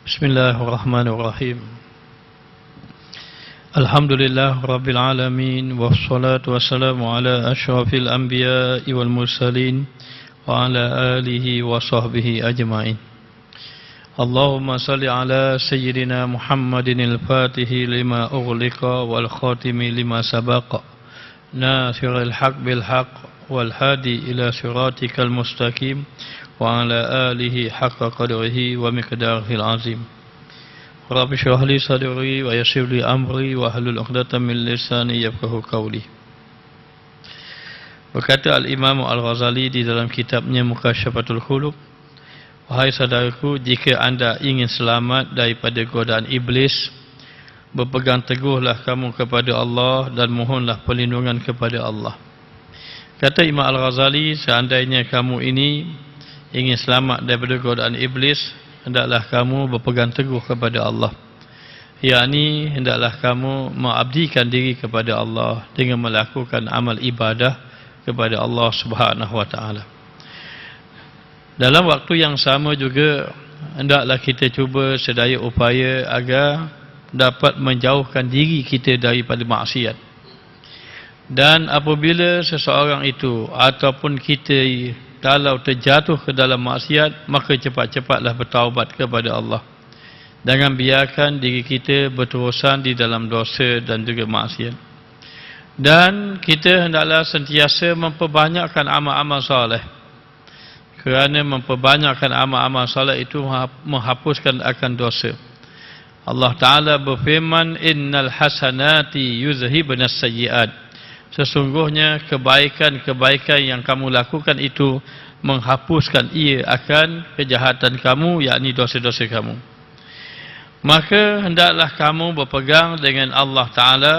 Bismillahirrahmanirrahim. Alhamdulillah Rabbil Alamin. Wassalatu wassalamu ala ashrafil anbiya'i wal mursalin wa ala alihi wa sahbihi ajma'in. Allahumma salli ala Sayyidina Muhammadin al-Fatihi lima ughliqa wal khatimi lima sabaqa nasiril haq bil haq wal hadi ila siratikal mustaqim wa ala alihi haqqa qadrihi wa miqdarihil azim. Rabbi shrah li sadri wa yassir li amri wa hlul 'uqdatam min lisani yafqahu qawli. Berkata Al-Imam Al-Ghazali di dalam kitabnya Mukasyafatul Khuluq, wahai saudaraku, jika anda ingin selamat daripada godaan iblis, berpegang teguhlah kamu kepada Allah dan mohonlah perlindungan kepada Allah. Kata Imam Al-Ghazali, seandainya kamu ini ingin selamat daripada godaan iblis, hendaklah kamu berpegang teguh kepada Allah. Yakni hendaklah kamu mengabdikan diri kepada Allah dengan melakukan amal ibadah kepada Allah Subhanahu wa taala. Dalam waktu yang sama juga hendaklah kita cuba sedaya upaya agar dapat menjauhkan diri kita daripada maksiat. Dan apabila seseorang itu ataupun kita kalau terjatuh ke dalam maksiat, maka cepat-cepatlah bertaubat kepada Allah. Jangan biarkan diri kita berterusan di dalam dosa dan juga maksiat. Dan kita hendaklah sentiasa memperbanyakkan amal-amal soleh. Kerana memperbanyakkan amal-amal soleh itu menghapuskan akan dosa. Allah Ta'ala berfirman, Innal hasanati yuzhibunas sayyi'at. Sesungguhnya kebaikan-kebaikan yang kamu lakukan itu menghapuskan ia akan kejahatan kamu, yakni dosa-dosa kamu. Maka hendaklah kamu berpegang dengan Allah Ta'ala,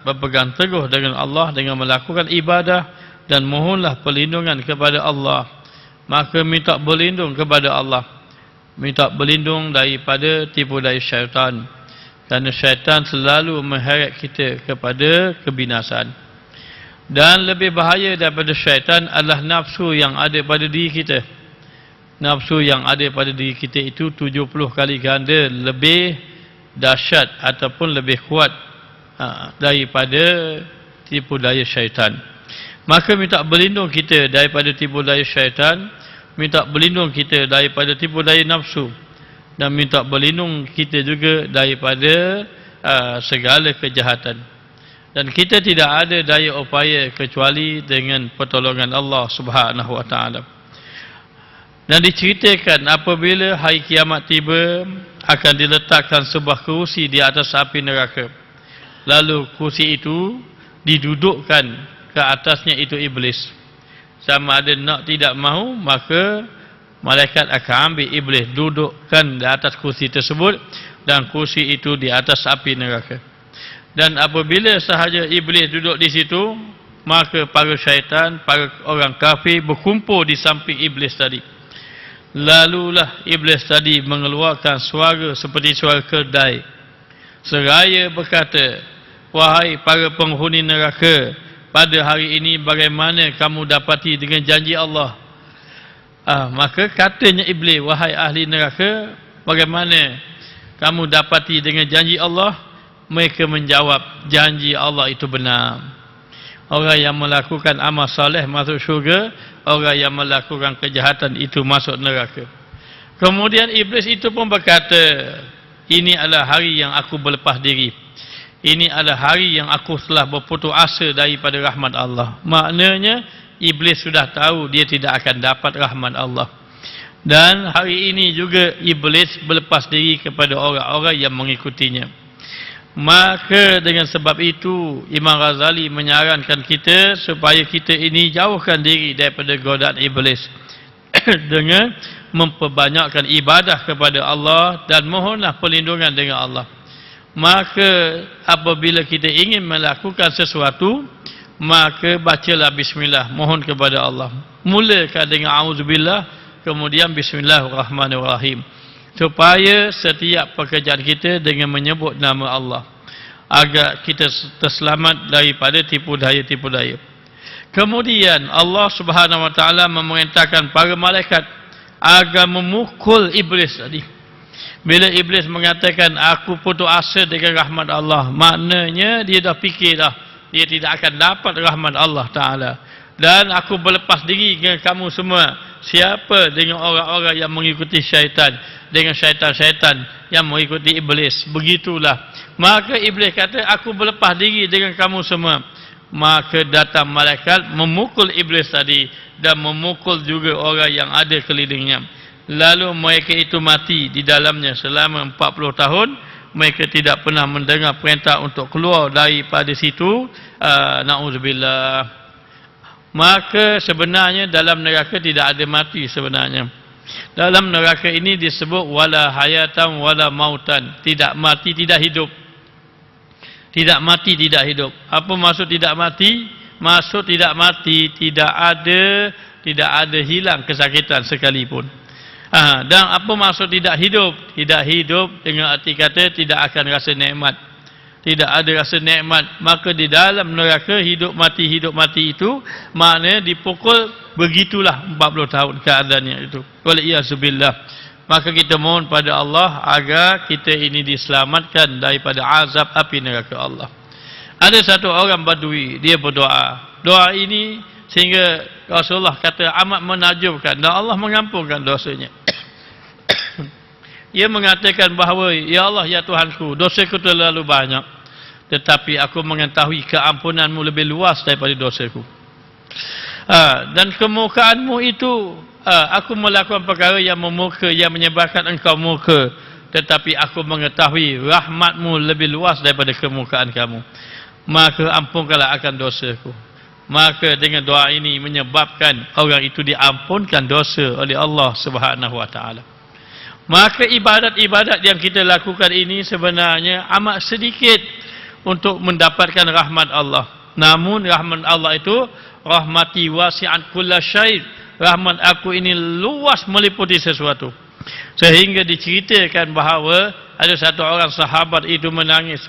berpegang teguh dengan Allah dengan melakukan ibadah dan mohonlah perlindungan kepada Allah. Maka minta berlindung kepada Allah, minta berlindung daripada tipu daya syaitan, kerana syaitan selalu mengheret kita kepada kebinasaan. Dan lebih bahaya daripada syaitan adalah nafsu yang ada pada diri kita. Nafsu yang ada pada diri kita itu 70 kali ganda lebih dahsyat ataupun lebih kuat daripada tipu daya syaitan. Maka minta berlindung kita daripada tipu daya syaitan, minta berlindung kita daripada tipu daya nafsu, dan minta berlindung kita juga daripada segala kejahatan. Dan kita tidak ada daya upaya kecuali dengan pertolongan Allah Subhanahu wa taala. Dan diceritakan apabila hari kiamat tiba, akan diletakkan sebuah kerusi di atas api neraka. Lalu kerusi itu didudukkan ke atasnya itu iblis. Sama ada nak tidak mahu, maka malaikat akan ambil iblis, dudukkan di atas kerusi tersebut, dan kerusi itu di atas api neraka. Dan apabila sahaja iblis duduk di situ, maka para syaitan, para orang kafir berkumpul di samping iblis tadi. Lalulah iblis tadi mengeluarkan suara seperti suara keldai, seraya berkata, wahai para penghuni neraka, pada hari ini bagaimana kamu dapati dengan janji Allah? Maka katanya iblis, wahai ahli neraka, bagaimana kamu dapati dengan janji Allah? Mereka menjawab, janji Allah itu benar. Orang yang melakukan amal soleh masuk syurga, orang yang melakukan kejahatan itu masuk neraka. Kemudian iblis itu pun berkata, ini adalah hari yang aku berlepas diri. Ini adalah hari yang aku telah berputus asa daripada rahmat Allah. Maknanya iblis sudah tahu dia tidak akan dapat rahmat Allah. Dan hari ini juga iblis berlepas diri kepada orang-orang yang mengikutinya. Maka dengan sebab itu Imam Ghazali menyarankan kita supaya kita ini jauhkan diri daripada godaan iblis dengan memperbanyakkan ibadah kepada Allah dan mohonlah perlindungan dengan Allah. Maka apabila kita ingin melakukan sesuatu, maka bacalah bismillah, mohon kepada Allah. Mulakan dengan auzubillah, kemudian bismillahirrahmanirrahim. Supaya setiap pekerjaan kita dengan menyebut nama Allah, agar kita terselamat daripada tipu daya-tipu daya. Kemudian Allah Subhanahu wa taala memerintahkan para malaikat agar memukul iblis tadi. Bila iblis mengatakan aku putus asa dengan rahmat Allah, maknanya dia dah fikir dah dia tidak akan dapat rahmat Allah Ta'ala. Dan aku berlepas diri dengan kamu semua. Siapa dengan orang-orang yang mengikuti syaitan, dengan syaitan-syaitan yang mengikuti iblis. Begitulah. Maka iblis kata, aku berlepas diri dengan kamu semua. Maka datang malaikat memukul iblis tadi, dan memukul juga orang yang ada kelilingnya. Lalu mereka itu mati di dalamnya selama 40 tahun. Mereka tidak pernah mendengar perintah untuk keluar daripada situ. Na'udzubillah. Maka sebenarnya dalam neraka tidak ada mati sebenarnya. Dalam neraka ini disebut wala hayatan wala mautan. Tidak mati, tidak hidup. Tidak mati, tidak hidup. Apa maksud tidak mati? Maksud tidak mati, tidak ada hilang kesakitan sekalipun. Dan apa maksud tidak hidup? Tidak hidup dengan arti kata tidak akan rasa nikmat. Tidak ada rasa nikmat. Maka di dalam neraka hidup mati itu maknanya dipukul begitulah 40 tahun keadaannya itu. Waliyazubillah. Maka kita mohon pada Allah agar kita ini diselamatkan daripada azab api neraka Allah. Ada satu orang Badui, dia berdoa. Doa ini sehingga Rasulullah kata amat menakjubkan dan Allah mengampunkan dosanya. Ia mengatakan bahawa, ya Allah, ya Tuhanku, dosaku terlalu banyak, tetapi aku mengetahui keampunanmu lebih luas daripada dosaku. Dan kemurkaanmu itu, aku melakukan perkara yang memurka, yang menyebabkan engkau murka, tetapi aku mengetahui rahmatmu lebih luas daripada kemurkaan kamu. Maka ampunkanlah akan dosaku. Maka dengan doa ini menyebabkan orang itu diampunkan dosa oleh Allah Subhanahu wa taala. Maka ibadat-ibadat yang kita lakukan ini sebenarnya amat sedikit untuk mendapatkan rahmat Allah. Namun rahmat Allah itu rahmati wasi'at kullasyai. Rahmat aku ini luas meliputi sesuatu. Sehingga diceritakan bahawa ada satu orang sahabat itu menangis.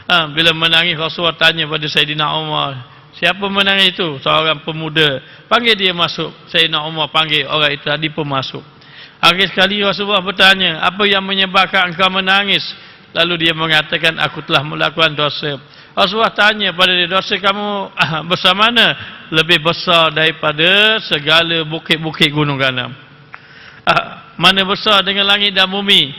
Bila menangis Rasulullah tanya pada Sayyidina Umar, siapa menangis itu? Seorang pemuda. Panggil dia masuk. Sayyidina Umar panggil orang itu, tadi pun masuk. Akhir sekali Rasulullah bertanya, apa yang menyebabkan engkau menangis? Lalu dia mengatakan, aku telah melakukan dosa. Rasulullah tanya pada dia, dosa kamu besar mana? Lebih besar daripada segala bukit-bukit gunung ganam. Mana besar dengan langit dan bumi?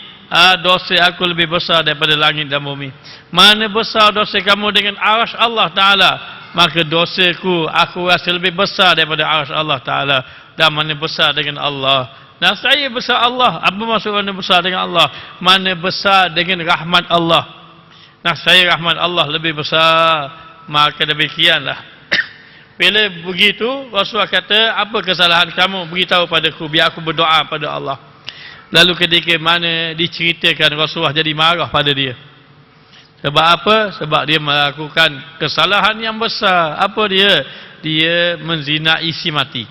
Dosa aku lebih besar daripada langit dan bumi. Mana besar dosa kamu dengan arasy Allah Ta'ala? Maka dosaku aku rasa lebih besar daripada arasy Allah Ta'ala. Dan mana besar dengan Allah? Nah, saya besar Allah. Apa maksud mana besar dengan Allah? Mana besar dengan rahmat Allah? Nah, saya rahmat Allah lebih besar. Maka demikianlah. Bila begitu, Rasulullah kata, apa kesalahan kamu? Beritahu padaku, biar aku berdoa pada Allah. Lalu ketika mana diceritakan, Rasulullah jadi marah pada dia. Sebab apa? Sebab dia melakukan kesalahan yang besar. Apa dia? Dia menzinai si mati.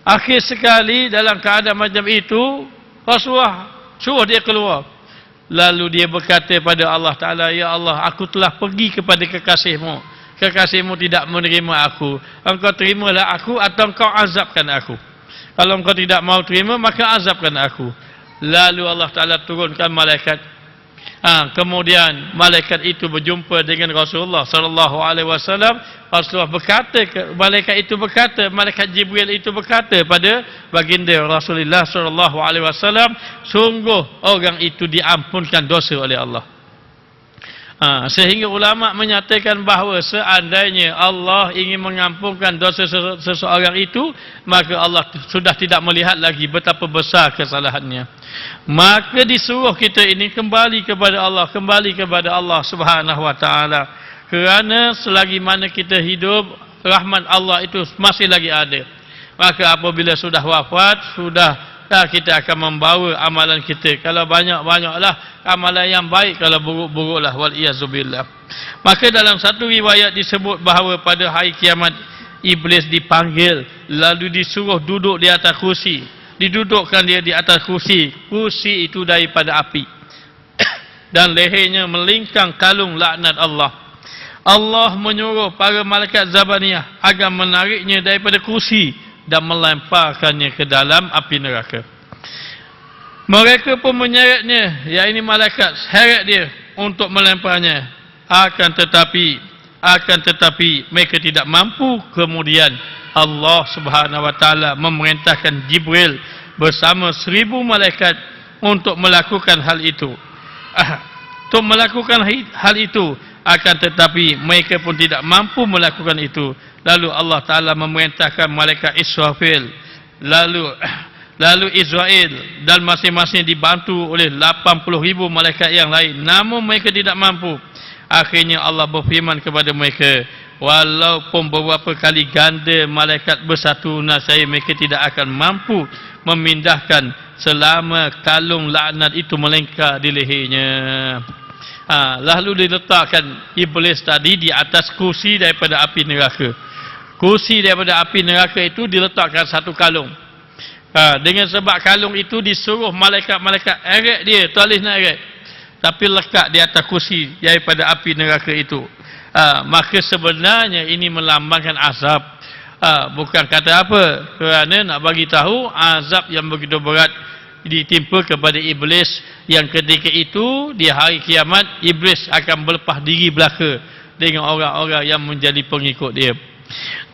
Akhir sekali dalam keadaan macam itu, Rasulullah suruh dia keluar. Lalu dia berkata pada Allah Ta'ala, ya Allah, aku telah pergi kepada kekasihmu. Kekasihmu tidak menerima aku. Engkau terimalah aku atau engkau azabkan aku. Kalau engkau tidak mau terima, maka azabkan aku. Lalu Allah Ta'ala turunkan malaikat. Kemudian malaikat itu berjumpa dengan Rasulullah sallallahu alaihi wasallam. Rasulullah berkata, malaikat Jibril itu berkata pada baginda Rasulullah sallallahu alaihi wasallam, sungguh orang itu diampunkan dosa oleh Allah. Sehingga ulama menyatakan bahawa seandainya Allah ingin mengampunkan dosa seseorang itu, maka Allah sudah tidak melihat lagi betapa besar kesalahannya. Maka disuruh kita ini kembali kepada Allah Subhanahu wa taala. Kerana selagi mana kita hidup, rahmat Allah itu masih lagi ada. Maka apabila sudah wafat, kita akan membawa amalan kita. Kalau banyak-banyaklah amalan yang baik, kalau buruk-buruklah, wal-iyazubillah. Maka dalam satu riwayat disebut bahawa pada hari kiamat iblis dipanggil, lalu disuruh duduk di atas kursi. Didudukkan dia di atas kursi. Kursi itu daripada api. Dan lehernya melingkang kalung laknat Allah. Allah menyuruh para malaikat Zabaniyah agar menariknya daripada kursi dan melemparkannya ke dalam api neraka. Mereka pun menyeretnya, ya ini malaikat seret dia untuk melemparnya. Akan tetapi mereka tidak mampu. Kemudian Allah Subhanahu wa taala memerintahkan Jibril bersama 1000 malaikat untuk melakukan hal itu. Untuk melakukan hal itu, akan tetapi mereka pun tidak mampu melakukan itu. Lalu Allah Taala memerintahkan malaikat Israfil, lalu Israel, dan masing-masing dibantu oleh 80,000 malaikat yang lain. Namun mereka tidak mampu. Akhirnya Allah berfirman kepada mereka, walaupun beberapa kali ganda malaikat bersatu nascaya, mereka tidak akan mampu memindahkan selama kalung laknat itu melingkar di lehernya. Lalu diletakkan iblis tadi di atas kursi daripada api neraka. Kursi daripada api neraka itu diletakkan satu kalung. Dengan sebab kalung itu disuruh malaikat-malaikat eret dia, tulis nak eret, tapi lekat di atas kursi daripada api neraka itu. Maka sebenarnya ini melambangkan azab. Bukan kata apa, kerana nak bagi tahu azab yang begitu berat ditimpa kepada iblis, yang ketika itu di hari kiamat iblis akan berlepas diri belaka dengan orang-orang yang menjadi pengikut dia.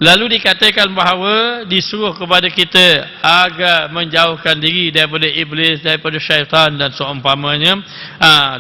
Lalu dikatakan bahawa disuruh kepada kita agar menjauhkan diri daripada iblis, daripada syaitan dan seumpamanya,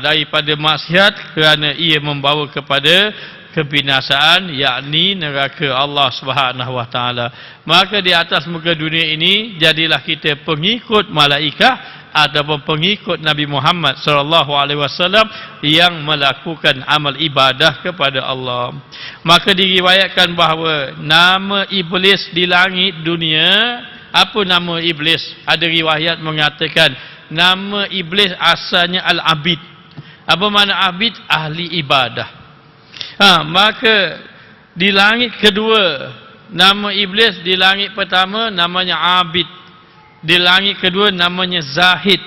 daripada maksiat, kerana ia membawa kepada kebinasaan, yakni neraka Allah Subhanahu wa taala. Maka di atas muka dunia ini jadilah kita pengikut malaikat ataupun pengikut Nabi Muhammad sallallahu alaihi wasallam yang melakukan amal ibadah kepada Allah. Maka diriwayatkan bahawa nama iblis di langit dunia, apa nama iblis? Ada riwayat mengatakan nama iblis asalnya Al-Abid. Apa makna Abid? Ahli ibadah. Maka di langit kedua, nama iblis di langit pertama namanya Abid. Di langit kedua namanya Zahid,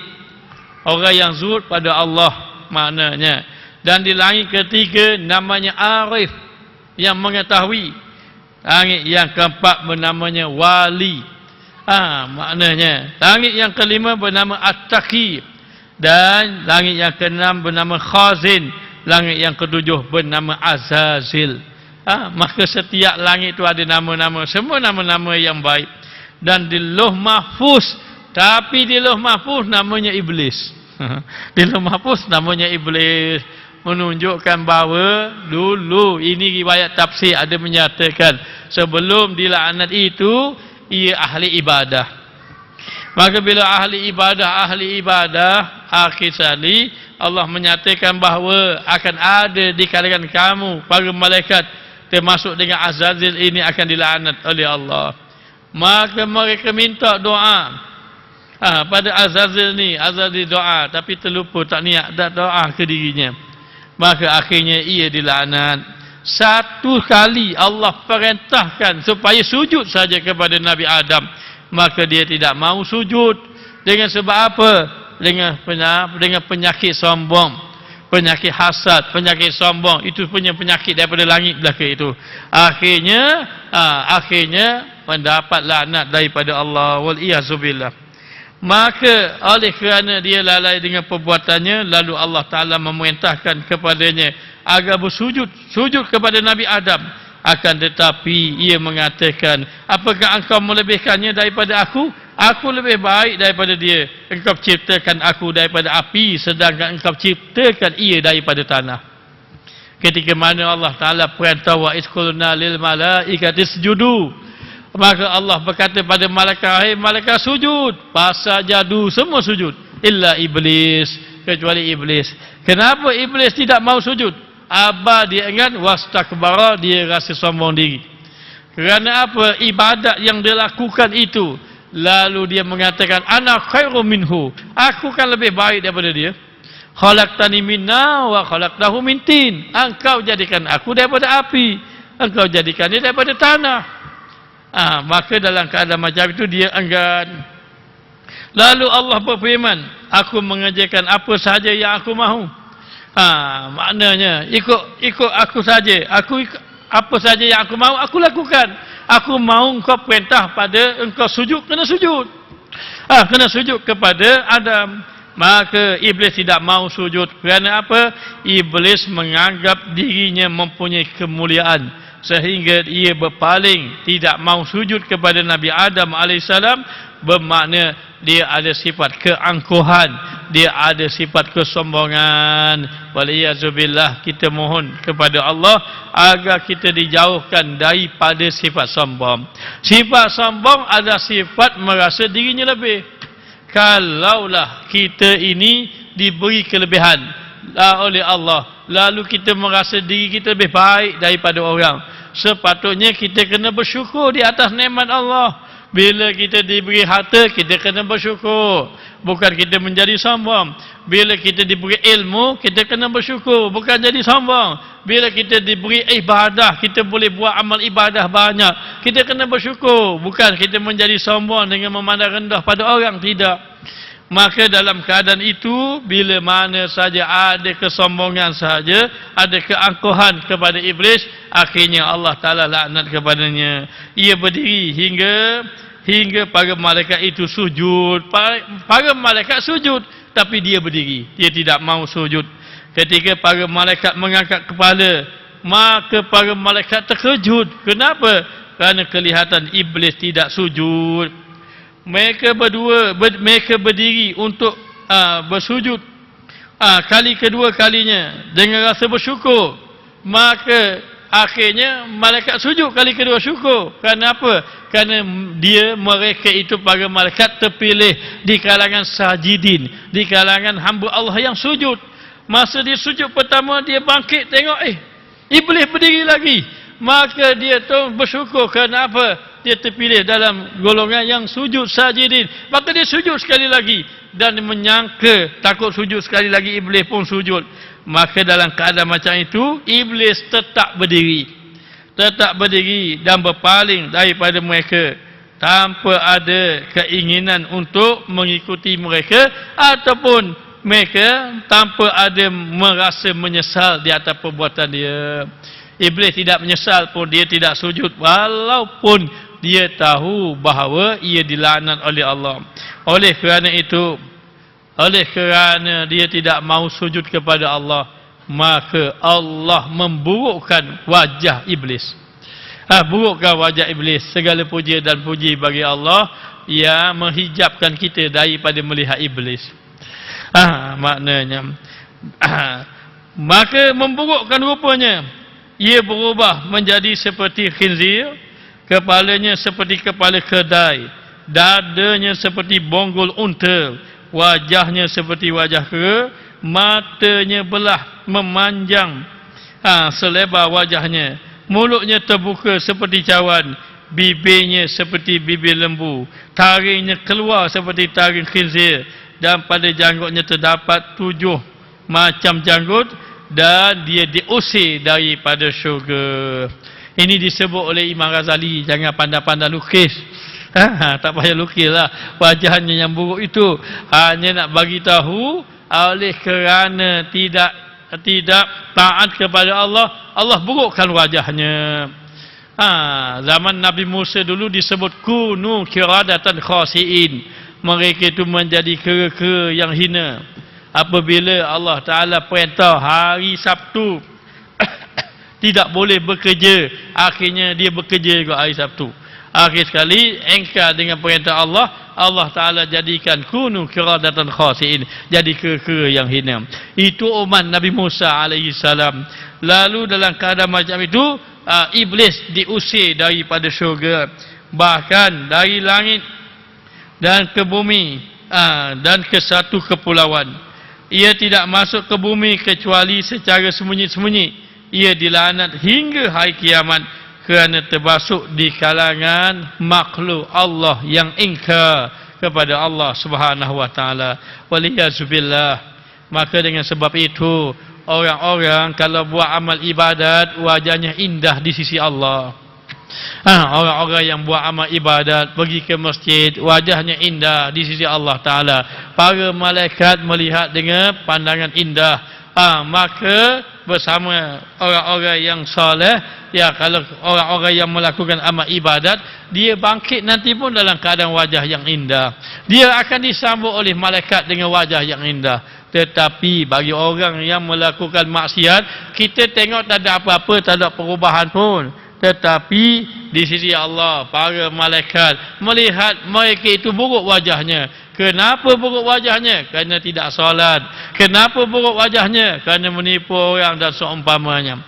orang yang zuhud pada Allah maknanya. Dan di langit ketiga namanya Arif, yang mengetahui. Langit yang keempat bernamanya Wali, maknanya. Langit yang kelima bernama At-Taqi, dan langit yang keenam bernama Khazin, langit yang ketujuh bernama Azazil. Maka setiap langit itu ada nama-nama, semua nama-nama yang baik. Dan di Lauh Mahfuz, tapi di Lauh Mahfuz namanya iblis. Di Lauh Mahfuz namanya iblis, menunjukkan bahawa dulu, ini riwayat tafsir ada menyatakan sebelum dilaknat itu ia ahli ibadah. Maka bila ahli ibadah akhir sekali Allah menyatakan bahawa akan ada di kalangan kamu para malaikat, termasuk dengan Azazil ini, akan dilaknat oleh Allah. Maka mereka minta doa pada Azazil ni. Azazil doa tapi terlupa, tak niat dah doa ke dirinya. Maka akhirnya ia dilaknat. Satu kali Allah perintahkan supaya sujud saja kepada Nabi Adam, maka dia tidak mau sujud. Dengan sebab apa? Dengan penyakit sombong, penyakit hasad, penyakit sombong. Itu punya penyakit daripada langit belaka itu. Akhirnya mendapat laknat daripada Allah, wal iyazubillah. Maka oleh kerana dia lalai dengan perbuatannya, lalu Allah Ta'ala memerintahkan kepadanya agar sujud kepada Nabi Adam. Akan tetapi ia mengatakan, apakah engkau melebihkannya daripada aku? Aku lebih baik daripada dia. Engkau ciptakan aku daripada api, sedangkan engkau ciptakan ia daripada tanah. Ketika mana Allah Ta'ala perintah, wa isqulna lil malaikati isjudu, maka Allah berkata pada malaikat, hey malaikat sujud. Pasal jadu semua sujud, illa iblis, kecuali iblis. Kenapa iblis tidak mau sujud? Aba, dia ingat, wastakbara, dia rasa sombong diri. Kerana apa? Ibadat yang dia lakukan itu, lalu dia mengatakan, ana khairu minhu, aku kan lebih baik daripada dia. Khalaqtani min nar wa khalaqtahu min tin, engkau jadikan aku daripada api, engkau jadikan dia daripada tanah. Maka dalam keadaan macam itu dia enggan. Lalu Allah berfirman, aku mengerjakan apa sahaja yang aku mahu. Maknanya ikut aku saja. Apa saja yang aku mahu aku lakukan. Aku mahu engkau perintah pada engkau sujud, kena sujud. Kena sujud kepada Adam. maka iblis tidak mau sujud. Kerana apa? Iblis menganggap dirinya mempunyai kemuliaan sehingga ia berpaling, tidak mau sujud kepada Nabi Adam AS. Bermakna dia ada sifat keangkuhan, dia ada sifat kesombongan. Waliyazubillah, kita mohon kepada Allah agar kita dijauhkan daripada sifat sombong. Sifat sombong adalah sifat merasa dirinya lebih. Kalaulah kita ini diberi kelebihan oleh Allah, lalu kita merasa diri kita lebih baik daripada orang, sepatutnya kita kena bersyukur di atas nikmat Allah. Bila kita diberi harta, kita kena bersyukur, bukan kita menjadi sombong. Bila kita diberi ilmu, kita kena bersyukur, bukan jadi sombong. Bila kita diberi ibadah, kita boleh buat amal ibadah banyak, kita kena bersyukur, bukan kita menjadi sombong dengan memandang rendah pada orang, tidak. Maka dalam keadaan itu, bila mana saja ada kesombongan saja, ada keangkuhan kepada iblis, akhirnya Allah Ta'ala laknat kepadanya. Ia berdiri hingga para malaikat itu sujud. Para malaikat sujud, tapi dia berdiri, dia tidak mau sujud. Ketika para malaikat mengangkat kepala, maka para malaikat terkejut. Kenapa? Kerana kelihatan iblis tidak sujud. Mereka berdiri untuk bersujud kali kedua kalinya dengan rasa bersyukur. Maka akhirnya malaikat sujud kali kedua syukur. Kerana apa? Kerana mereka itu para malaikat terpilih di kalangan sajidin, di kalangan hamba Allah yang sujud. Masa dia sujud pertama, dia bangkit tengok, iblis berdiri lagi. Maka dia tu bersyukur. Kerana apa? Dia terpilih dalam golongan yang sujud sajidin. Maka dia sujud sekali lagi, dan menyangka takut sujud sekali lagi, iblis pun sujud. Maka dalam keadaan macam itu, iblis tetap berdiri dan berpaling daripada mereka, tanpa ada keinginan untuk mengikuti mereka, ataupun mereka tanpa ada merasa menyesal di atas perbuatan dia. Iblis tidak menyesal pun, dia tidak sujud, walaupun dia tahu bahawa ia dilaknat oleh Allah. Oleh kerana dia tidak mahu sujud kepada Allah, maka Allah memburukkan wajah iblis. Burukkan wajah iblis. Segala puja dan puji bagi Allah yang menghijabkan kita daripada melihat iblis. Maknanya maka memburukkan rupanya, ia berubah menjadi seperti khinzir, kepalanya seperti kepala kedai, dadanya seperti bonggol unta, wajahnya seperti wajah kera, matanya belah memanjang selebar wajahnya, mulutnya terbuka seperti cawan, bibirnya seperti bibir lembu, taringnya keluar seperti taring khinzir, dan pada janggutnya terdapat 7 macam janggut, dan dia diusir daripada syurga. Ini disebut oleh Imam Ghazali, jangan pandai-pandai lukis. Tak payah lukis lah wajahnya yang buruk itu. Hanya nak bagi tahu, oleh kerana tidak taat kepada Allah, Allah burukkan wajahnya. Zaman Nabi Musa dulu disebut kunu kiradatan khasiin. Mereka itu menjadi kera-kera yang hina. Apabila Allah Ta'ala perintah hari Sabtu tidak boleh bekerja, akhirnya dia bekerja juga hari Sabtu. Akhir sekali engkar dengan perintah Allah, Allah Ta'ala jadikan kunu kiradatan khasiin, jadi kera-kera yang hina. Itu umat Nabi Musa AS. Lalu dalam keadaan macam itu, iblis diusir daripada syurga, bahkan dari langit dan ke bumi, dan ke satu kepulauan. Ia tidak masuk ke bumi kecuali secara sembunyi-sembunyi. Ia dilaknat hingga hari kiamat kerana terbasuk di kalangan makhluk Allah yang ingkar kepada Allah Subhanahu wa taala. Waliyazubillah. Maka dengan sebab itu, orang-orang kalau buat amal ibadat, wajahnya indah di sisi Allah. Orang-orang yang buat amal ibadat, pergi ke masjid, wajahnya indah di sisi Allah Ta'ala. Para malaikat melihat dengan pandangan indah. maka bersama orang-orang yang soleh, ya, kalau orang-orang yang melakukan amal ibadat, dia bangkit nanti pun dalam keadaan wajah yang indah. Dia akan disambut oleh malaikat dengan wajah yang indah. Tetapi bagi orang yang melakukan maksiat, kita tengok tak ada apa-apa, tak ada perubahan pun. Tetapi di sisi Allah, para malaikat melihat mereka itu buruk wajahnya. Kenapa buruk wajahnya? Kerana tidak solat. Kenapa buruk wajahnya? Kerana menipu orang dan seumpamanya.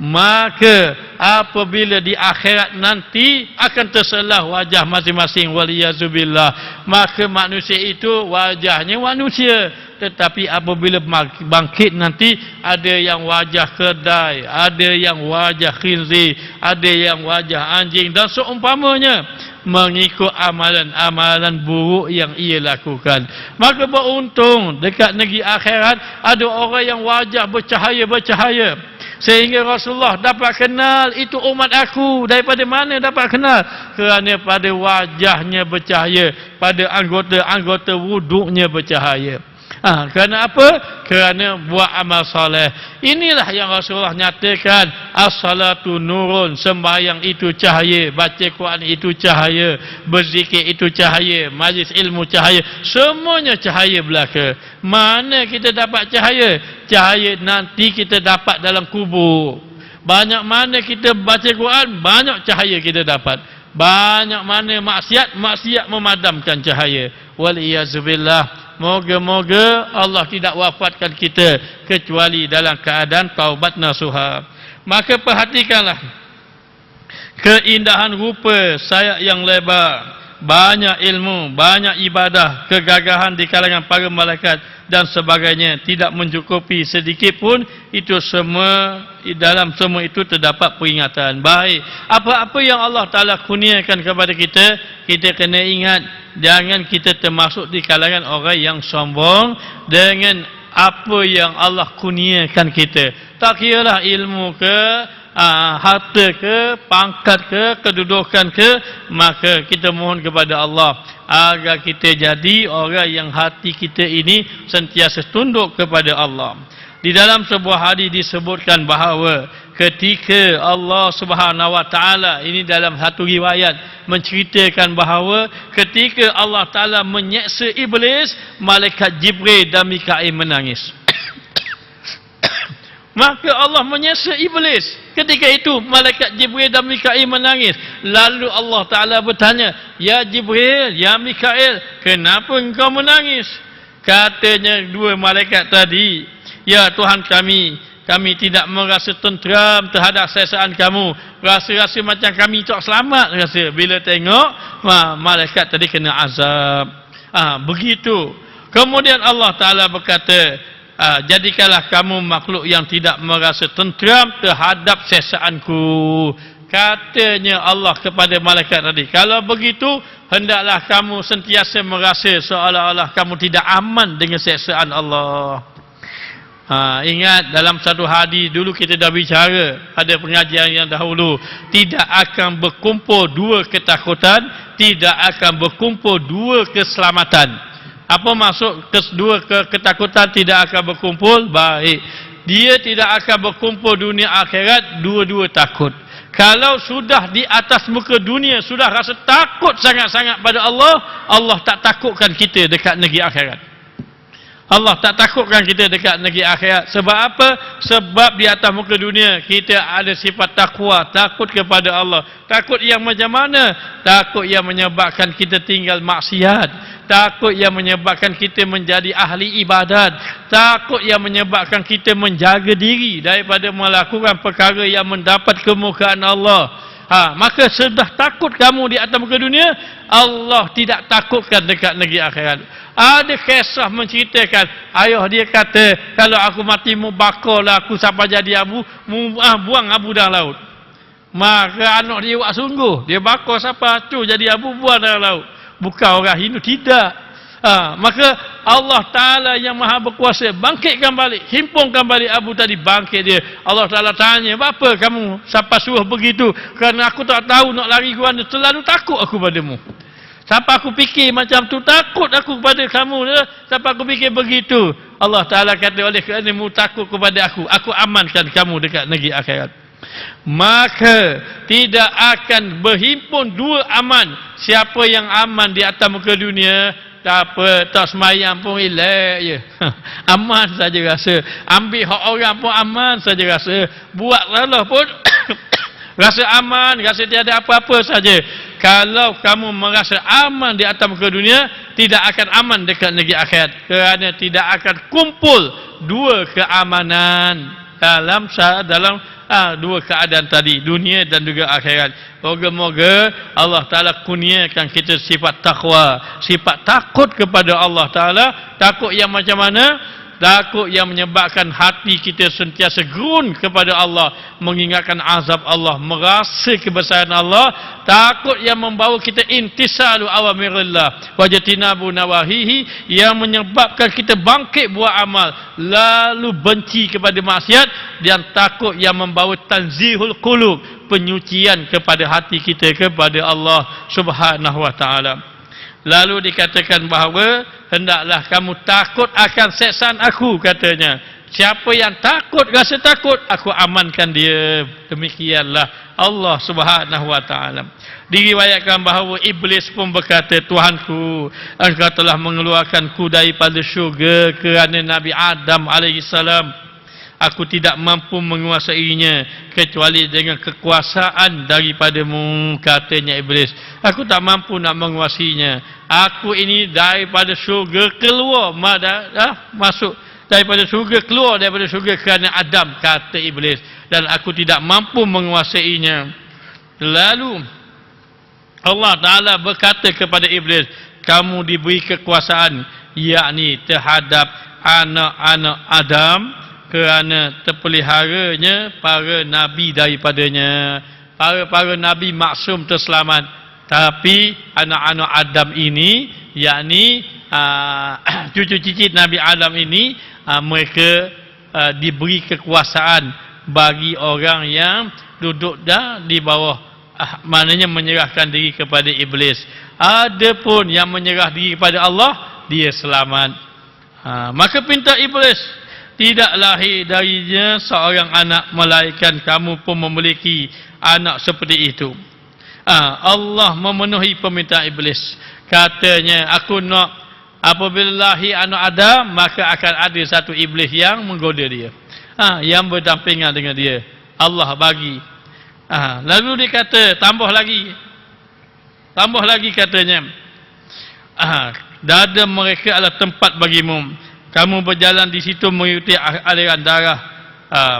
Maka apabila di akhirat nanti akan terselah wajah masing-masing, waliyazubillah, maka manusia itu wajahnya manusia, tetapi apabila bangkit nanti ada yang wajah kedai, ada yang wajah khinzir, ada yang wajah anjing dan seumpamanya, mengikut amalan-amalan buruk yang ia lakukan. Maka beruntung dekat negeri akhirat ada orang yang wajah bercahaya-bercahaya, sehingga Rasulullah dapat kenal itu umat aku. Daripada mana dapat kenal? Kerana pada wajahnya bercahaya, pada anggota-anggota wuduknya bercahaya. Kerana apa? Kerana buat amal soleh. Inilah yang Rasulullah nyatakan, as-salatu nurun, sembahyang itu cahaya, baca Quran itu cahaya, berzikir itu cahaya, majlis ilmu cahaya, semuanya cahaya belaka. Mana kita dapat cahaya? Cahaya nanti kita dapat dalam kubur. Banyak mana kita baca Quran, banyak cahaya kita dapat. Banyak mana maksiat memadamkan cahaya. Waliyazubillah. Moga-moga Allah tidak wafatkan kita kecuali dalam keadaan taubat nasuha. Maka perhatikanlah keindahan rupa, sayap yang lebar, banyak ilmu, banyak ibadah, kegagahan di kalangan para malaikat dan sebagainya, tidak mencukupi sedikit pun. Itu semua, dalam semua itu terdapat peringatan. Baik, apa-apa yang Allah Ta'ala kurniakan kepada kita, kita kena ingat, jangan kita termasuk di kalangan orang yang sombong dengan apa yang Allah kurniakan kita. Tak kiralah ilmu ke, harta ke, pangkat ke, kedudukan ke, maka kita mohon kepada Allah agar kita jadi orang yang hati kita ini sentiasa tunduk kepada Allah. Di dalam sebuah hadis disebutkan bahawa ketika Allah Subhanahu wa taala, ini dalam satu riwayat menceritakan bahawa ketika Allah Taala menyeksa iblis, malaikat Jibril dan Mikail menangis. Maka Allah menyeksa iblis. Ketika itu malaikat Jibril dan Mikail menangis. Lalu Allah Ta'ala bertanya, ya Jibril, ya Mikail, kenapa engkau menangis? Katanya dua malaikat tadi, ya Tuhan kami tidak merasa tenteram terhadap siksaan kamu. Rasa-rasa macam kami tak selamat rasa bila tengok malaikat tadi kena azab. Begitu. Kemudian Allah Ta'ala berkata, jadikanlah kamu makhluk yang tidak merasa tenteram terhadap siksaanku. Katanya Allah kepada malaikat tadi, kalau begitu hendaklah kamu sentiasa merasa seolah-olah kamu tidak aman dengan siksaan Allah. Ingat dalam satu hadis dulu kita dah bicara pada pengajian yang dahulu, tidak akan berkumpul dua ketakutan, tidak akan berkumpul dua keselamatan. Apa maksud dua ketakutan tidak akan berkumpul? Baik, dia tidak akan berkumpul dunia akhirat, dua-dua takut. Kalau sudah di atas muka dunia sudah rasa takut sangat-sangat pada Allah, Allah tak takutkan kita dekat negeri akhirat. Allah tak takutkan kita dekat negeri akhirat. Sebab apa? Sebab di atas muka dunia kita ada sifat takwa, takut kepada Allah. Takut yang macam mana? Takut yang menyebabkan kita tinggal maksiat. Takut yang menyebabkan kita menjadi ahli ibadat. Takut yang menyebabkan kita menjaga diri daripada melakukan perkara yang mendapat kemurkaan Allah. Maka sudah takut kamu di atas muka dunia, Allah tidak takutkan dekat negeri akhirat. Ada kisah menceritakan ayah dia kata, kalau aku mati mu bakarlah aku sampai jadi abu, buang abu dalam laut. Maka anak dia buat sungguh, dia bakar sampai tu jadi abu, buang dalam laut. Bukan orang Hindu, tidak. Maka Allah Ta'ala yang maha berkuasa bangkitkan balik, himpunkan balik abu tadi, bangkit dia. Allah Ta'ala tanya, apa kamu sampai suruh begitu? Kerana aku tak tahu nak lari ke mana, terlalu takut aku padamu. Sampai aku fikir macam tu, takut aku kepada kamu. Sampai aku fikir begitu. Allah Ta'ala kata, oleh kerana kamu takut kepada aku amankan kamu dekat negeri akhirat. Maka tidak akan berhimpun dua aman. Siapa yang aman di atas muka dunia, tak apa, tak semayang pun relax je. Aman saja rasa. Ambil hak orang pun aman saja rasa. Buat salah pun rasa aman, rasa tiada apa-apa saja. Kalau kamu merasa aman di atas muka dunia, tidak akan aman dekat negeri akhirat. Kerana tidak akan kumpul dua keamanan dalam dua keadaan tadi, dunia dan juga akhirat. Moga-moga Allah Ta'ala kurniakan kita sifat taqwa, sifat takut kepada Allah Ta'ala. Takut yang macam mana? Takut yang menyebabkan hati kita sentiasa gerun kepada Allah, mengingatkan azab Allah, merasa kebesaran Allah. Takut yang membawa kita intisalu awamirillah wajtinabu nawahihi, yang menyebabkan kita bangkit buat amal lalu benci kepada maksiat. Dan takut yang membawa tanzihul qulub, penyucian kepada hati kita kepada Allah Subhanahu wa taala. Lalu dikatakan bahawa hendaklah kamu takut akan seksaan aku, katanya. Siapa yang takut, rasa takut, aku amankan dia. Demikianlah Allah Subhanahu wa taala. Diriwayatkan bahawa iblis pun berkata, Tuhanku, engkau telah mengeluarkanku daripada syurga kerana Nabi Adam alaihissalam. Aku tidak mampu menguasainya kecuali dengan kekuasaan daripadamu, katanya iblis. Aku tak mampu nak menguasainya. Aku ini daripada syurga keluar, masuk daripada syurga, keluar daripada syurga kerana Adam, kata iblis. Dan aku tidak mampu menguasainya. Lalu Allah Ta'ala berkata kepada iblis, kamu diberi kekuasaan, yakni terhadap anak-anak Adam, kerana terpeliharanya para nabi daripadanya. Para nabi maksum terselamat. Tapi anak-anak Adam ini, yakni cucu cicit Nabi Adam ini, mereka diberi kekuasaan bagi orang yang duduk di bawah, maknanya menyerahkan diri kepada iblis. Adapun yang menyerah diri kepada Allah, dia selamat. Maka pinta iblis, tidak lahir darinya seorang anak, melainkan kamu pun memiliki anak seperti itu. Allah memenuhi permintaan iblis. Katanya, aku nak apabila lahir anak Adam, maka akan ada satu iblis yang menggoda dia, yang berdampingan dengan dia. Allah bagi. Lalu dia kata, tambah lagi katanya, dada mereka adalah tempat bagimu. Kamu berjalan di situ mengikuti aliran darah.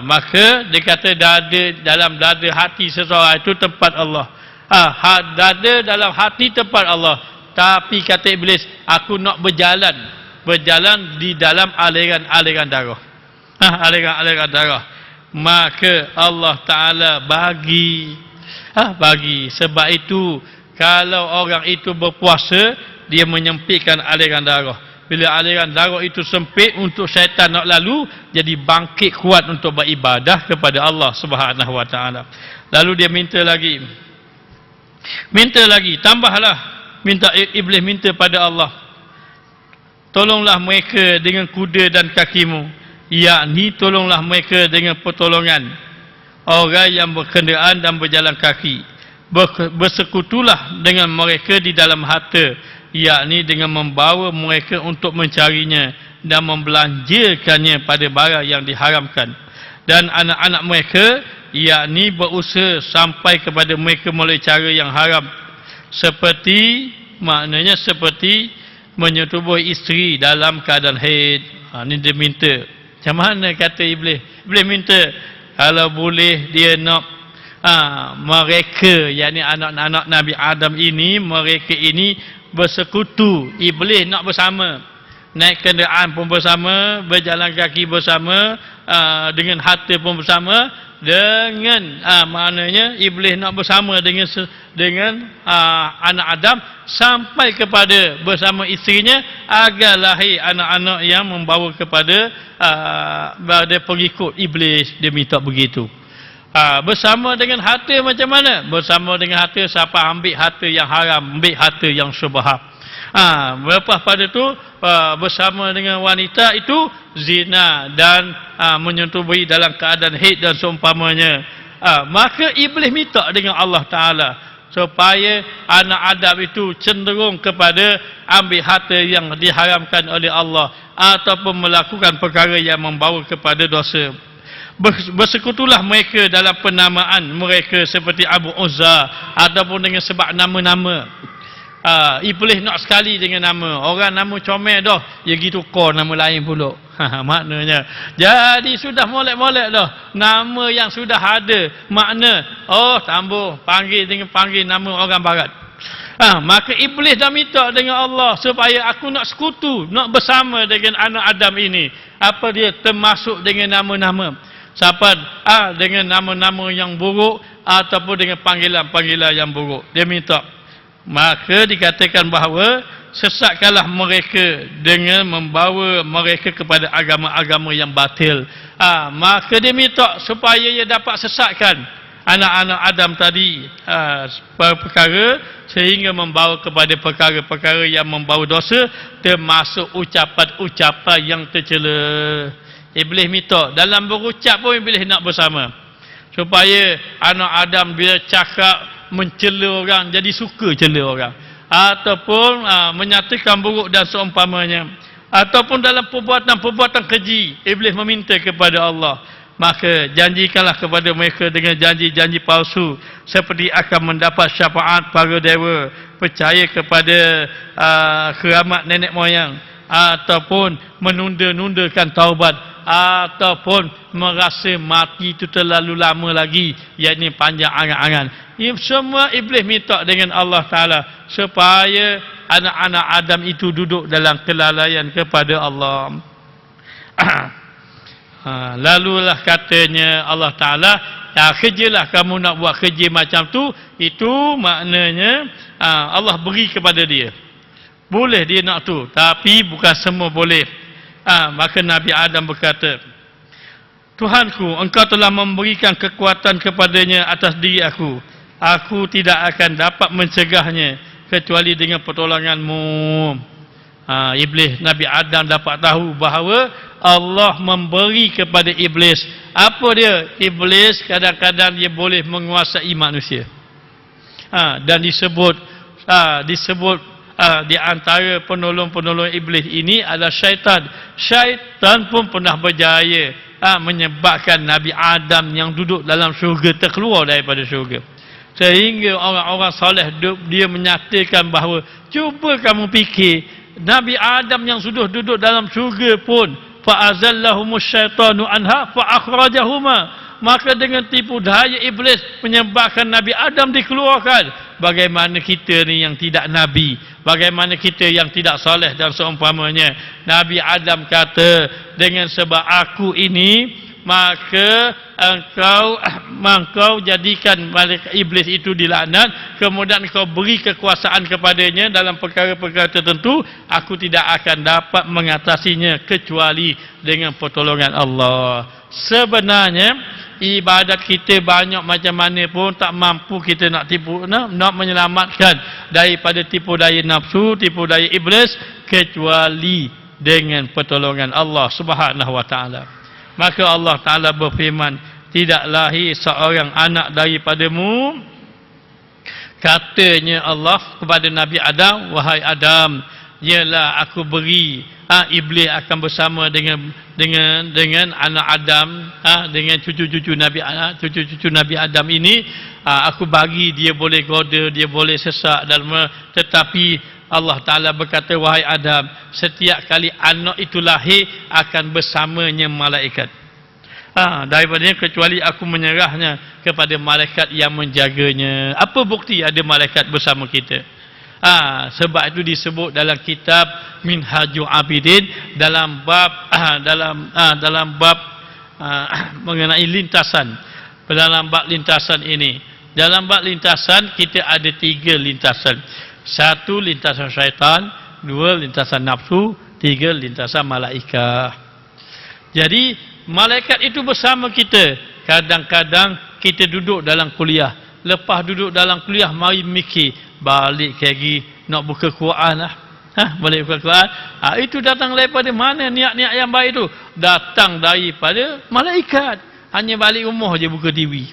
Maka dia kata dalam dada hati seseorang itu tempat Allah. Dada dalam hati tempat Allah. Tapi kata iblis, aku nak berjalan di dalam aliran darah. Aliran darah. Maka Allah Ta'ala bagi. Sebab itu kalau orang itu berpuasa, dia menyempitkan aliran darah. Bila aliran darah itu sempit, untuk syaitan nak lalu, jadi bangkit kuat untuk beribadah kepada Allah Subhanahu wa taala. Lalu dia minta lagi, tambahlah, iblis minta pada Allah, tolonglah mereka dengan kuda dan kakimu, yakni tolonglah mereka dengan pertolongan orang yang berkenderaan dan berjalan kaki. Bersekutulah dengan mereka di dalam harta, yakni dengan membawa mereka untuk mencarinya dan membelanjakannya pada barang yang diharamkan. Dan anak-anak mereka, yakni berusaha sampai kepada mereka melalui cara yang haram, seperti menyetubuhi isteri dalam keadaan haid. Ini dia minta. Macam mana kata iblis? Iblis minta kalau boleh dia nak mereka, yakni anak-anak Nabi Adam ini, mereka ini bersekutu. Iblis nak bersama, naik kenderaan pun bersama, berjalan kaki bersama, dengan harta pun bersama, dengan maknanya iblis nak bersama dengan anak Adam sampai kepada bersama isterinya, agar lahir anak-anak yang membawa kepada pengikut iblis. Dia minta begitu. Bersama dengan harta macam mana? Bersama dengan harta, siapa ambil harta yang haram, ambil harta yang syubhat. Lepas pada tu bersama dengan wanita itu zina dan menyetubui dalam keadaan haid dan seumpamanya. Maka iblis minta dengan Allah Ta'ala supaya anak Adam itu cenderung kepada ambil harta yang diharamkan oleh Allah ataupun melakukan perkara yang membawa kepada dosa. Bersekutulah mereka dalam penamaan mereka seperti Abu Uzza ataupun dengan sebab nama-nama. Iblis nak sekali dengan nama. Orang nama comel dah, dia pergi tukar nama lain pula. Maknanya jadi sudah molek-molek dah nama yang sudah ada, makna tambah panggil nama orang barat. Maka iblis dah minta dengan Allah supaya aku nak sekutu, nak bersama dengan anak Adam ini. Apa dia? Termasuk dengan nama-nama. Siapa dengan nama-nama yang buruk ataupun dengan panggilan-panggilan yang buruk. Dia minta. Maka dikatakan bahawa sesatkanlah mereka dengan membawa mereka kepada agama-agama yang batil. Maka dia minta supaya ia dapat sesatkan anak-anak Adam tadi perkara sehingga membawa kepada perkara-perkara yang membawa dosa, termasuk ucapan-ucapan yang tercela. Iblis minta, dalam berucap pun iblis nak bersama supaya anak Adam bila cakap mencela orang jadi suka cela orang, ataupun menyatakan buruk dan seumpamanya, ataupun dalam perbuatan-perbuatan keji iblis meminta kepada Allah. Maka janjikanlah kepada mereka dengan janji-janji palsu seperti akan mendapat syafaat para dewa, percaya kepada keramat nenek moyang, ataupun menunda-nundakan taubat, ataupun merasa mati itu terlalu lama lagi, yakni panjang angan-angan. Semua iblis minta dengan Allah Ta'ala supaya anak-anak Adam itu duduk dalam kelalaian kepada Allah. Lalulah katanya Allah Ta'ala, kerjalah kamu nak buat kerja macam tu. Itu maknanya Allah beri kepada dia. Boleh dia nak tu, tapi bukan semua boleh. Maka Nabi Adam berkata, Tuhanku, engkau telah memberikan kekuatan kepadanya atas diri aku. Aku tidak akan dapat mencegahnya kecuali dengan pertolonganmu. Iblis, Nabi Adam dapat tahu bahawa Allah memberi kepada iblis. Apa dia? Iblis kadang-kadang dia boleh menguasai manusia. Dan disebut di antara penolong-penolong iblis ini adalah syaitan. Syaitan pun pernah berjaya menyebabkan Nabi Adam yang duduk dalam syurga terkeluar daripada syurga. Sehingga orang-orang soleh dia menyatakan bahawa cuba kamu fikir, Nabi Adam yang sudah duduk dalam syurga pun fa'azallahumus syaitanu anha fa'akhrajahuma. Maka dengan tipu daya iblis menyebabkan Nabi Adam dikeluarkan. Bagaimana kita ni yang tidak Nabi? Bagaimana kita yang tidak soleh dan seumpamanya? Nabi Adam kata, dengan sebab aku ini, maka engkau jadikan malaikat iblis itu dilaknat, kemudian engkau beri kekuasaan kepadanya dalam perkara-perkara tertentu. Aku tidak akan dapat mengatasinya kecuali dengan pertolongan Allah. Sebenarnya ibadat kita banyak macam mana pun tak mampu kita nak menyelamatkan daripada tipu daya nafsu, tipu daya iblis, kecuali dengan pertolongan Allah Subhanahu wa taala. Maka Allah Ta'ala berfirman, tidak lahir seorang anak daripadamu. Katanya Allah kepada Nabi Adam, wahai Adam, ialah aku beri iblis akan bersama dengan anak Adam, dengan cucu-cucu Nabi Adam ini. Aku bagi dia boleh goda, dia boleh sesak dan tetapi Allah Ta'ala berkata, wahai Adam, setiap kali anak itu lahir akan bersamanya malaikat. Daripadanya kecuali aku menyerahnya kepada malaikat yang menjaganya. Apa bukti ada malaikat bersama kita? Sebab itu disebut dalam kitab Minhajul Abidin dalam bab mengenai lintasan. Dalam bab lintasan ini, dalam bab lintasan kita ada 3 lintasan. 1 lintasan syaitan, 2 lintasan nafsu, 3 lintasan malaikat. Jadi malaikat itu bersama kita. Kadang-kadang kita duduk dalam kuliah, lepas duduk dalam kuliah mari mikir balik lagi nak buka Quran lah. Boleh buka Quran. Itu datang daripada mana niat-niat yang baik itu? Datang daripada malaikat. Hanya balik rumah je buka TV.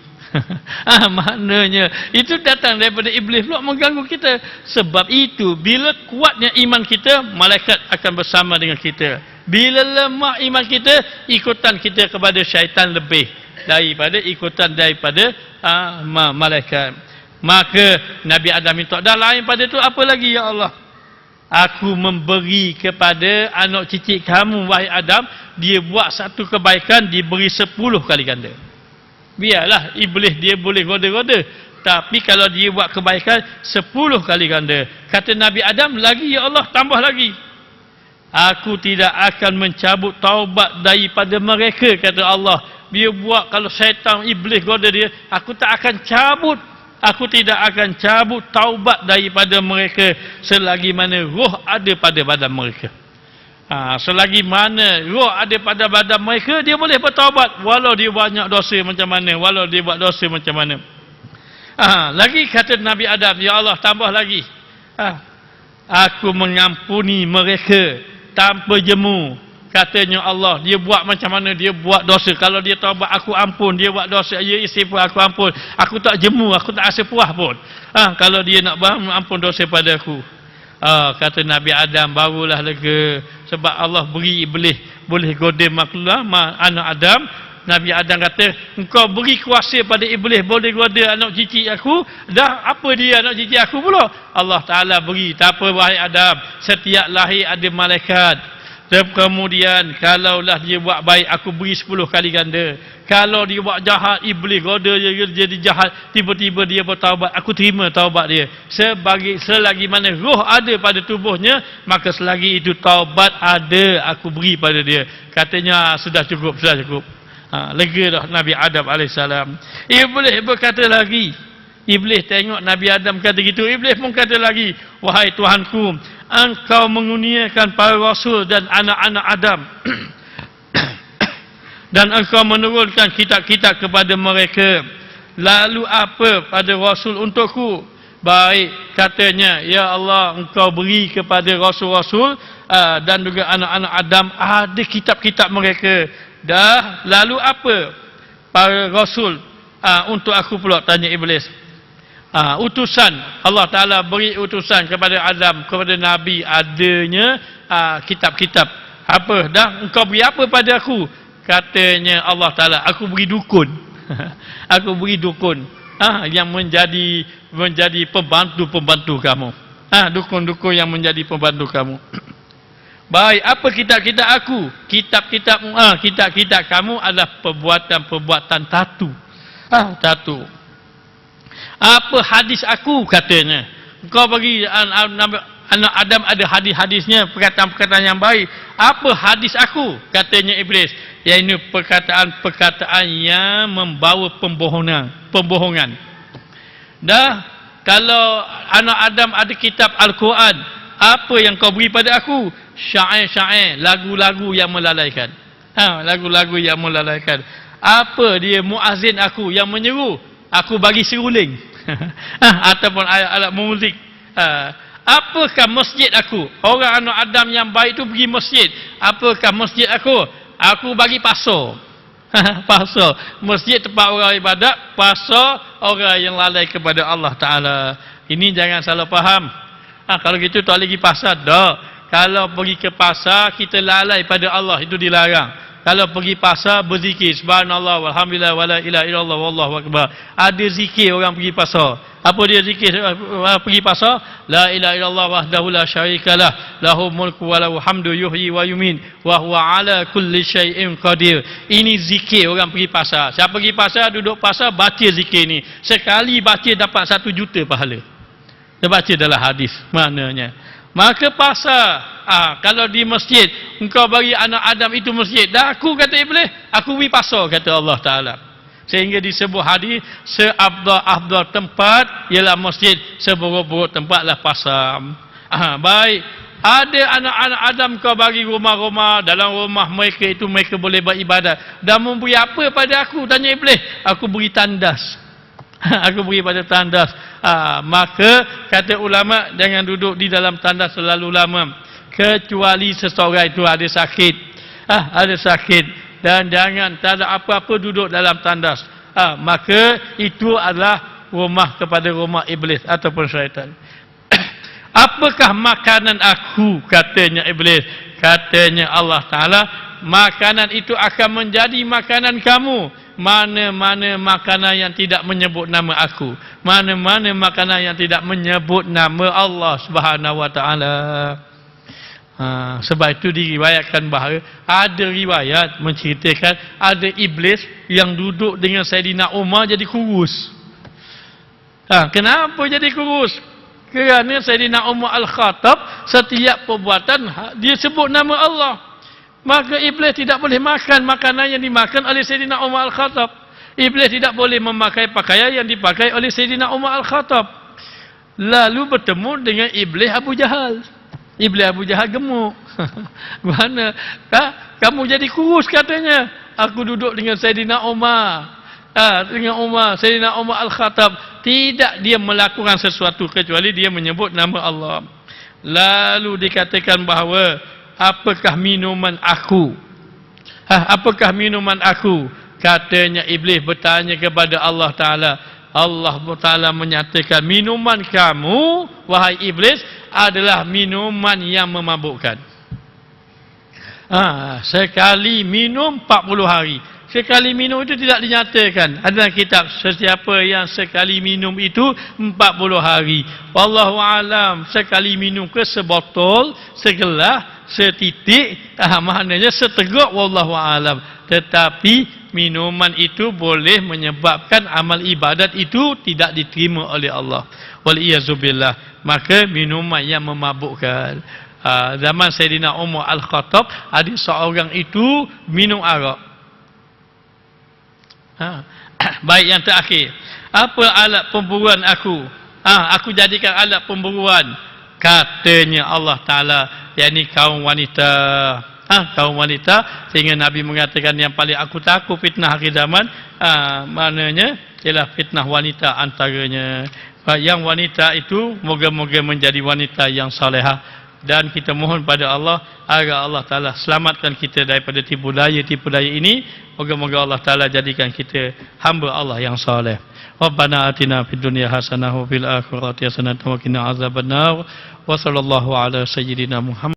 Maknanya itu datang daripada iblis pula mengganggu kita. Sebab itu bila kuatnya iman kita, malaikat akan bersama dengan kita. Bila lemah iman kita, ikutan kita kepada syaitan lebih daripada ikutan daripada malaikat. Maka Nabi Adam minta, dah lain pada itu apa lagi ya Allah? Aku memberi kepada anak cicit kamu wahai Adam, dia buat satu kebaikan diberi 10 kali ganda. Biarlah iblis dia boleh goda-goda, tapi kalau dia buat kebaikan 10 kali ganda. Kata Nabi Adam, lagi ya Allah, tambah lagi. Aku tidak akan mencabut taubat daripada mereka, kata Allah. Dia buat, kalau syaitan iblis goda dia, aku tak akan cabut. Aku tidak akan cabut taubat daripada mereka selagi mana roh ada pada badan mereka. Selagi mana roh ada pada badan mereka, dia boleh bertaubat walau dia banyak dosa macam mana, walau dia buat dosa macam mana. Lagi kata Nabi Adam, ya Allah, tambah lagi. Aku mengampuni mereka tanpa jemu. Katanya Allah, dia buat macam mana, dia buat dosa, kalau dia taubat aku ampun, dia buat dosa, dia istighfar aku ampun, aku tak jemu, aku tak rasa puas pun. Kalau dia nak ampun dosa pada aku. Kata Nabi Adam, barulah lega. Sebab Allah beri iblis boleh goda makhluk anak Adam. Nabi Adam kata, engkau beri kuasa pada iblis boleh goda anak cicit aku, dah apa dia anak cicit aku pula? Allah Ta'ala beri, tak apa wahai Adam, setiap lahir ada malaikat. Kemudian kalaulah dia buat baik, aku beri 10 kali ganda. Kalau dia buat jahat, iblis goda dia jadi jahat, tiba-tiba dia bertaubat, aku terima taubat dia. Selagi mana roh ada pada tubuhnya, maka selagi itu taubat ada, aku beri pada dia. Katanya sudah cukup, sudah cukup. Lega dah Nabi Adam AS. Iblis berkata lagi, iblis tengok Nabi Adam kata gitu, iblis pun kata lagi, wahai Tuhanku, engkau mengurniakan para rasul dan anak-anak Adam dan engkau menurunkan kitab-kitab kepada mereka, lalu apa pada rasul untukku? Baik, katanya, ya Allah, engkau beri kepada rasul-rasul dan juga anak-anak Adam ada kitab-kitab mereka. Dah, lalu apa para rasul untuk aku pula, tanya iblis. Utusan Allah Ta'ala beri utusan kepada Adam, kepada Nabi, adanya kitab-kitab. Apa? Dah, engkau beri apa pada aku? Katanya Allah Ta'ala, aku beri dukun. Aku beri dukun yang menjadi pembantu-pembantu kamu. Dukun-dukun yang menjadi pembantu kamu. Baik, apa kitab-kitab aku? Kitab-kitab kamu adalah perbuatan-perbuatan tatu. Tatu. Apa hadis aku, katanya? Kau bagi anak Adam ada hadis-hadisnya, perkataan-perkataan yang baik. Apa hadis aku, katanya iblis? Iaitu perkataan-perkataan yang membawa pembohongan. Dah, kalau anak Adam ada kitab Al-Quran, apa yang kau beri pada aku? Syair-syair, lagu-lagu yang melalaikan. Lagu-lagu yang melalaikan. Apa dia muazzin aku yang menyeru? Aku bagi seruling. Ataupun alat muzik. Apakah masjid aku? Orang anak Adam yang baik tu pergi masjid. Apakah masjid aku? Aku bagi pasar. Pasar. Masjid tempat orang ibadat, pasar orang yang lalai kepada Allah Ta'ala. Ini jangan salah faham. Kalau gitu tak lagi pasar dah. Kalau pergi ke pasar kita lalai pada Allah, itu dilarang. Kalau pergi pasar berzikir subhanallah walhamdulillah wala ilaha illallah wallahu akbar. Ada zikir orang pergi pasar. Apa dia zikir pergi pasar? La ilaha illallah wahdahu la syarikalah, lahul mulku wa lahul hamdu yuhyi wa yumiit wa huwa ala kulli syai'in qadir. Ini zikir orang pergi pasar. Siapa pergi pasar, duduk pasar, baca zikir ni. Sekali baca dapat 1 juta pahala. Dia baca dalam hadis maknanya. Maka pasar, kalau di masjid, engkau bagi anak Adam itu masjid. Dah aku, kata iblis, aku beri pasar, kata Allah Ta'ala. Sehingga disebut hadis, seabdal tempat ialah masjid, seburuk-buruk tempatlah pasar. Baik, ada anak-anak Adam kau bagi rumah-rumah, dalam rumah mereka itu mereka boleh beribadat. Dan memberi apa pada aku, tanya iblis? Aku beri tandas. Aku beri pada tandas. Maka kata ulama, jangan duduk di dalam tandas terlalu lama, kecuali seseorang itu ada sakit, ada sakit, dan jangan tak ada apa-apa duduk dalam tandas. Maka itu adalah rumah kepada rumah iblis ataupun syaitan. Apakah makanan aku, katanya iblis? Katanya Allah Ta'ala, makanan itu akan menjadi makanan kamu. Mana-mana makanan yang tidak menyebut nama aku, mana-mana makanan yang tidak menyebut nama Allah Subhanahu Wa Ta'ala. Sebab itu diriwayatkan bahawa ada riwayat menceritakan ada iblis yang duduk dengan Saidina Umar jadi kurus. Kenapa jadi kurus? Kerana Saidina Umar Al-Khattab setiap perbuatan dia sebut nama Allah. Maka iblis tidak boleh makan makanan yang dimakan oleh Saidina Umar Al-Khattab. Iblis tidak boleh memakai pakaian yang dipakai oleh Saidina Umar Al-Khattab. Lalu bertemu dengan iblis Abu Jahal. Iblis Abu Jahal gemuk. Mana? Kamu jadi kurus, katanya. Aku duduk dengan Saidina Umar. Saidina Umar Al-Khattab. Tidak dia melakukan sesuatu kecuali dia menyebut nama Allah. Lalu dikatakan bahawa, apakah minuman aku? Apakah minuman aku? Katanya iblis bertanya kepada Allah Ta'ala. Allah Ta'ala menyatakan, minuman kamu, wahai iblis, adalah minuman yang memabukkan. Sekali minum 40 hari. Sekali minum itu tidak dinyatakan. Ada dalam kitab, sesiapa yang sekali minum itu 40 hari. Wallahu alam, sekali minum ke sebotol, segelas, setitik, maknanya seteguk, wallahu alam. Tetapi minuman itu boleh menyebabkan amal ibadat itu tidak diterima oleh Allah. Waliyazubillah. Maka minuman yang memabukkan. Zaman Saidina Umar Al-Khattab, ada seorang itu minum arak. Baik, yang terakhir, apa alat pemburuan aku? Aku jadikan alat pemburuan, katanya Allah Ta'ala, yakni kaum wanita. Kaum wanita, sehingga Nabi mengatakan yang paling aku takut fitnah akhir zaman, maknanya ialah fitnah wanita antaranya. Yang wanita itu moga-moga menjadi wanita yang salihah. Dan kita mohon pada Allah agar Allah Ta'ala selamatkan kita daripada tipu daya ini. Moga-moga Allah Ta'ala jadikan kita hamba Allah yang saleh. Rabbana atina fid dunya hasanah wa fil akhirati hasanah wa qina azabannar. Wa sallallahu ala sayyidina Muhammad.